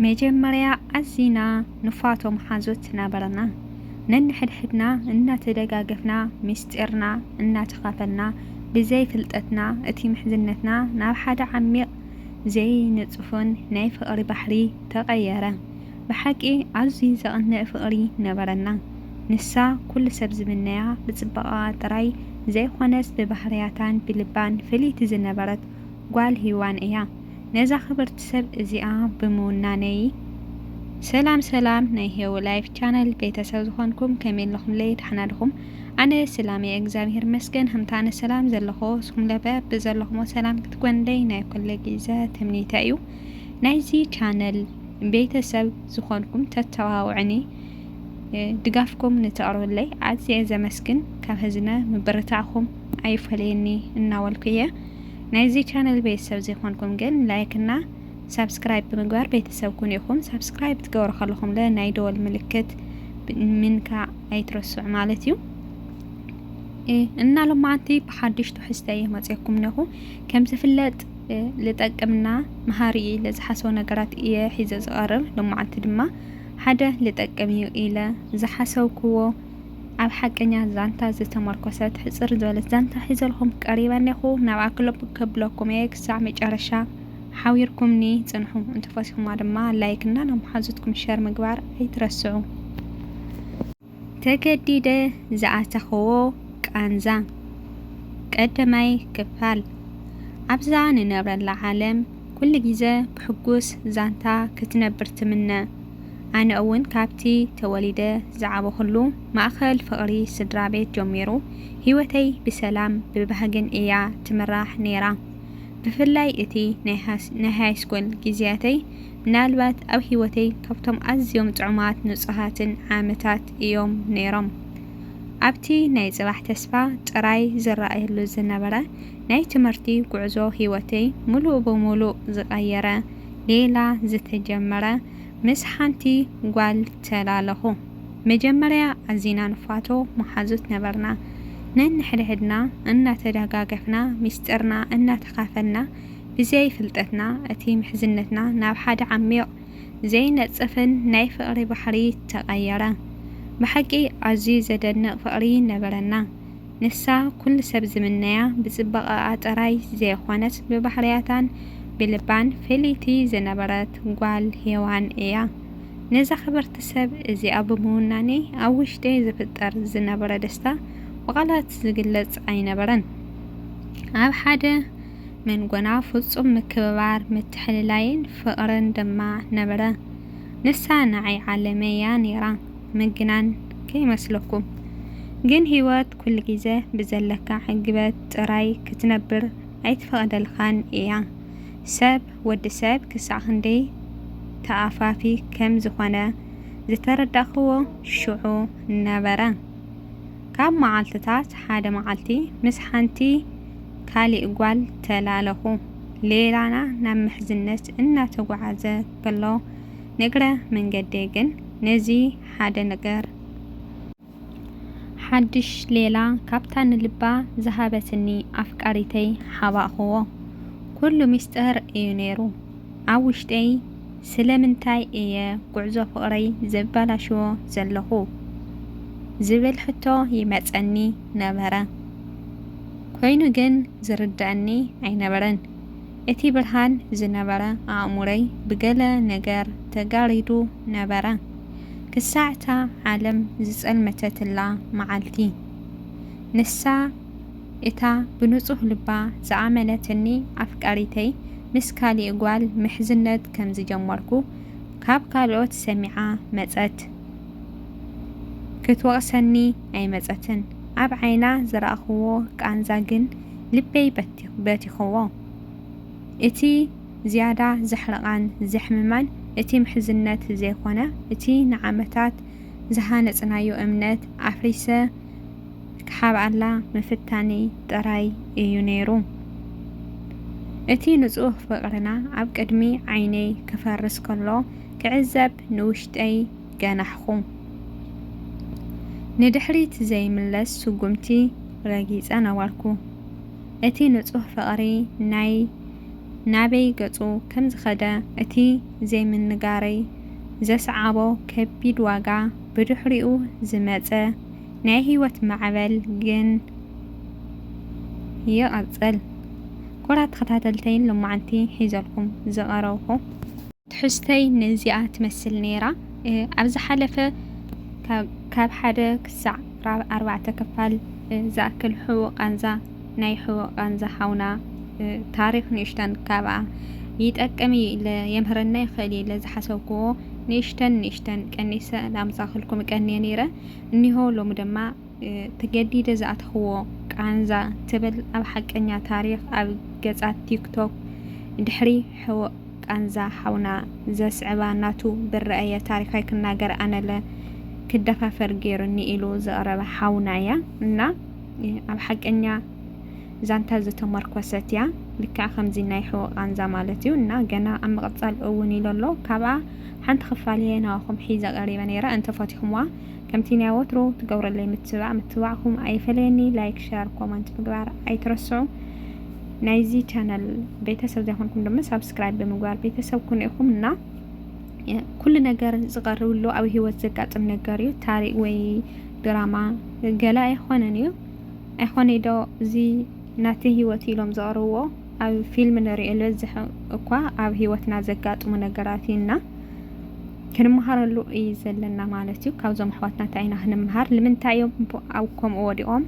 መጀመሪያ አዚና ንፋቶም ሓዞት ነበረና ነንሕድሕድና እናተደጋገፍና ምስጢርና እናተኻፈልና ብዘይ ፍልጠትና እቲ ምሕዝነትና ናብ ሓደ ዓሚቕ ዘይ ንጽፉን ናይ ፍቕሪ ባሕሪ ተቐየረ። ብሓቂ ኣዝዩ ዘቕንዕ ፍቕሪ ነበረና። ንሳ ኩሉ ሰብ ዝምነያ ብጽባቐ ጥራይ ዘይኮነስ ብባህርያታን ብልባን ፍልይቲ ዝነበረት ጓል ሂዋን እያ። ነዛ ክብርቲ ሰብ እዚኣ ብምውናነይ ሰላም ናይ ሄው ላይፍ ቻነል ቤተሰብ ዝኾንኩም ከመይ ኣለኹም ለይ ተሓናድኹም? ኣነ ሰላም እግዚአብሔር መስገን همታነ ሰላም ዘለኹ ስኩም ለበ ብዘለኹም ሰላም ክትኮንለይ ናይ ኩሉ ግዜ ተምኒተ እዩ። ናይዚ ቻነል ቤተሰብ ዝኾንኩም ተተዋውዕኒ ድጋፍኩም ንተቕርብለይ ኣዝየ ዘመስግን ካብ ህዝነ ምብርታዕኹም ኣይፈልየኒ እናወልኩየ። ናይዚ ቻነል ቤተሰብ ዝኾንኩም ግን ላይክና ሰብስክራይብ ብምግባር ቤተሰብ ኩን ኢኹም። ሰብስክራይብ ትገብሩ ከለኹም ለ ናይ ደወል ምልክት ምንካ ኣይትረስዑ ማለት እዩ። እና ሎማዓንቲ ብሓድሽ ትሕዝተይ መጽየኩም ነኹ ከም ዝፍለጥ ልጠቅምና መሃሪ ለዝሓሰቡ ነገራት እየ ሒዘ ዝቐርብ። ሎማዓንቲ ድማ ሓደ ልጠቅም እዩ ኢለ ዝሓሰብክዎ ኣብ ሓቀኛ ዛንታ ዝተመርኮሰት ሕጽር ዝበለት ዛንታ ሒዘልኩም ቀሪበኒኹ ናብ ኣክለብ ከብለኩም እየ ክሳዕ መጨረሻ ሓዊርኩምኒ ጽንሑ። እንትፈሲኹማ ድማ ላይክና ናብ ሓዙትኩም ሸር ምግባር ኣይትረስዑ። ተገዲደ ዝኣተኸዎ ቃንዛ ቀዳማይ ክፋል። ኣብዛ ንነብረላ ዓለም ኩሉ ግዜ ብሕጉስ ዛንታ ክትነብር ትምነ። ኣነ እውን ካብቲ ተወሊደ ዝዓበኹሉ ማእኸል ፍቕሪ ስድራ ቤት ጀሚሩ ህይወተይ ብሰላም ብባህግን እያ ትምራሕ ነይራ። ብፍላይ እቲ ናይ ሃይስኩል ጊዜያተይ ምናልባት ኣብ ህይወተይ ካብቶም ኣዝዮም ጥዑማት ንጹሃትን ዓመታት እዮም ነይሮም። ኣብቲ ናይ ጽባሕ ተስፋ ጥራይ ዝረኣየሉ ዝነበረ ናይ ትምህርቲ ጉዕዞ ህይወተይ ሙሉእ ብምሉእ ዝቐየረ ሌላ ዝተጀመረ ምስ ሓንቲ ጓል ተላለኹ። መጀመርያ ኣዚና ንፋቶ መሓዙት ነበርና። ነንሕድሕድና እናተደጋገፍና ምስጢርና እናተኻፈልና ብዘይ ፍልጠትና እቲ ምሕዝነትና ናብ ሓደ ዓሚቕ ዘይነጽፍን ናይ ፍቕሪ ባሕሪ ተቐየረ። ብሓቂ ኣዝዩ ዘደንቕ ፍቕሪ ነበረና። ንሳ ኩሉ ሰብ ዝምነያ ብጽባቐ ጥራይ ዘይኮነት ብባህርያታን ብልባን ፍልይቲ ዝነበረት ጓል ሄዋን እያ። ነዛ ክብርቲ ሰብ እዚኣ ብምውናኔ ኣብ ውሽጠይ ዝፍጠር ዝነበረ ደስታ ብቓላት ዝግለጽ ኣይነበረን። ኣብ ሓደ መንጎና ፍጹም ምክብባር ምትሕልላይን ፍቕርን ድማ ነበረ። ንሳ ንዓይ ዓለመያ ነይራ። ምግናን ከይመስለኩም ግን ህይወት ኩሉ ግዜ ብዘለካ ሕግበት ጥራይ ክትነብር ኣይትፈቕደልኻን እያ። ሰብ ወዲ ሰብ ክሳዕ ክንደይ ተኣፋፊ ከም ዝኾነ ዝተረዳኽዎ ሽዑ ነበረ። ካብ መዓልትታት ሓደ መዓልቲ ምስ ሓንቲ ካሊእ ጓል ተላለኹ። ሌላና ናብ ምሕዝነት እናተጓዓዘ ከሎ ንግረ መንገዲ ግን ነዚ ሓደ ነገር ሓድሽ ሌላ ካብታ ንልባ ዝሃበትኒ ኣፍቃሪተይ ሓባእኽዎ። ኩሉ ምስጢር እዩ ነይሩ ኣብ ውሽጠይ። ስለምንታይ እየ ጉዕዞ ፍቕረይ ዘበላሽዎ ዘለኹ ዝብል ሕቶ ይመጸኒ ነበረ። ኮይኑ ግን ዝርድአኒ ኣይነበረን። እቲ ብርሃን ዝነበረ ኣእሙረይ ብገለ ነገር ተጋሪዱ ነበረ። ክሳዕታ ዓለም ዝጸልመተትላ መዓልቲ ንሳ እታ ብንጹህ ልባ ዝኣመነትኒ ኣፍቃሪተይ ምስ ካሊእ ጓል ምሕዝነት ከም ዝጀመርኩ ካብ ካልኦት ሰሚዓ መጸት። ክትወቕሰኒ ኣይመጸትን። ኣብ ዓይና ዝረኣኽዎ ቃንዛ ግን ልበይ በቲኽዎ። እቲ ዝያዳ ዘሕርቓን ዘሕምማን እቲ ምሕዝነት ዘይኮነ እቲ ንዓመታት ዝሃነጽናዮ እምነት ኣፍሪሰ ክሓብኣላ ምፍታኒ ጥራይ እዩ ነይሩ። እቲ ንጹህ ፍቕርና ኣብ ቅድሚ ዓይነይ ክፈርስ ከሎ ክዕዘብ ንውሽጠይ ገናሕኹ። ንድሕሪት ዘይምለስ ስጉምቲ ረጊጸ ነበርኩ። እቲ ንጹህ ፍቕሪ ናይ ናበይ ገጹ ከም ዝኸደ እቲ ዘይምንጋረይ ዘስዓቦ ከቢድ ዋጋ ብድሕሪኡ ዝመጸ ናይ ህይወት ማዕበል ግን ይቐጽል። ኩራት ተኸታተልተይን ሎማዓንቲ ሒዘልኩም ዝቐረብኩ ትሕዝተይ ነዚኣ ትመስል ነይራ። ኣብ ዝሓለፈ ካብ 1 ክሳዕ 4 ክፋል ዝኣክል ሕቡቕ ቃንዛ ናይ ሕቡቕ ቃንዛ ሓውና ታሪክ ንእሽተን ካብኣ ይጠቅም የምህረና ይኽእል ኢለ ዝሓሰብክዎ ንእሽተን ቀኒሰ ላምፃኽልኩም ቀኒየ ነይረ እኒሆ ሎሚ ድማ ተገዲደ ዝኣትኽዎ ቃንዛ ትብል ኣብ ሓቀኛ ታሪክ ኣብ ገጻት ቲክቶክ ድሕሪ ሕቡቕ ቃንዛ ሓውና ዘስዕባ ናቱ ብረአየ ታሪካይ ክናገር ኣነለ ክደፋፈር ገይሩኒ ኢሉ ዘቕረበ ሓውና እያ እና ኣብ ሓቀኛ ዛንታ ዝተመርኮሰት እያ ልክዕ ከምዚ ናይ ሕቡቕ ቃንዛ ማለት እዩ እና ገና ኣብ ምቕፃል እውን ኢሉ ኣሎ ካብኣ ሓንቲ ክፋል እየ ናባኹም ሒዘ ቀሪበ ነይረ እንተፈቲኹምዋ ከምቲ ናይ ወትሮ ትገብረለይ ምትባዕኩም ኣይፈለየኒ ላይክ ሸር ኮመንት ምግባር ኣይትረስዑ ናይዚ ቻናል ቤተሰብ ዘይኮንኩም ድማ ሳብስክራይብ ብምግባር ቤተሰብ ኩኑ ኢኹም እና ኩሉ ነገር ዝቐርብሉ ኣብ ህይወት ዘጋጥም ነገር እዩ ታሪክ ወይ ድራማ ገላ ኣይኮነን እዩ ኣይኮነ ዶ እዚ ናቲ ህይወት ኢሎም ዘቕርብዎ ኣብ ፊልም ንሪኦ ዝበዝሕ እኳ ኣብ ህይወትና ዘጋጥሙ ነገራት ኢና ክንመሃረሉ እዩ ዘለና ማለት እዩ ካብዞም ኣሕዋትና እንታይ ኢና ክንመሃር ንምንታይ እዮም ኣብ ከምኡ ወዲቖም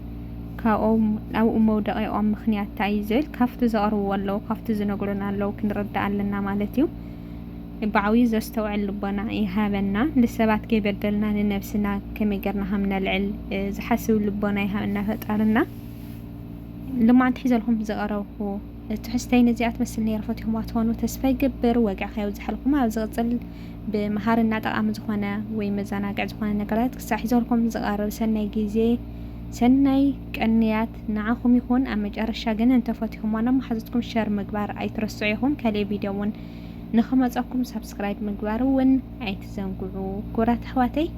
ካብኦም ኣብኡ መውደቂኦም ምክንያት እንታይ እዩ ዝብል ካብቲ ዘቕርብዎ ኣለዉ ካብቲ ዝነግሩና ኣለዉ ክንርዳእ ኣለና ማለት እዩ ብዓብዪ ዘስተውዕል ልቦና ይሃበና ንሰባት ከይበደልና ንነብስና ከመይ ጌርና ከም ነልዕል ዝሓስብ ልቦና ይሃበና ፈጣርና ልማዓንቲ ሒዘልኩም ዝቐረብኩ ትሕዝተይ ነዚኣ ትመስል ነይራ ፈቲኹምዋ ትኾኑ ተስፋ ይግበር ወግዕ ከያው ዝሓልኩም ኣብ ዝቕፅል ብመሃርና ጠቃሚ ዝኾነ ወይ መዘናግዕ ዝኾነ ነገራት ክሳዕ ሒዘልኩም ዝቐርብ ሰናይ ግዜ ሰናይ ቀንያት ንዓኹም ይኹን ኣብ መጨረሻ ግን እንተፈቲኹምዋ ናመሓዘትኩም ሸር ምግባር ኣይትረስዑ ኢኹም ካልእ ቪድዮ እውን ንኸመፀኩም ሰብስክራይብ ምግባር እውን ኣይትዘንግዑ ኩራት ኣሕዋተይ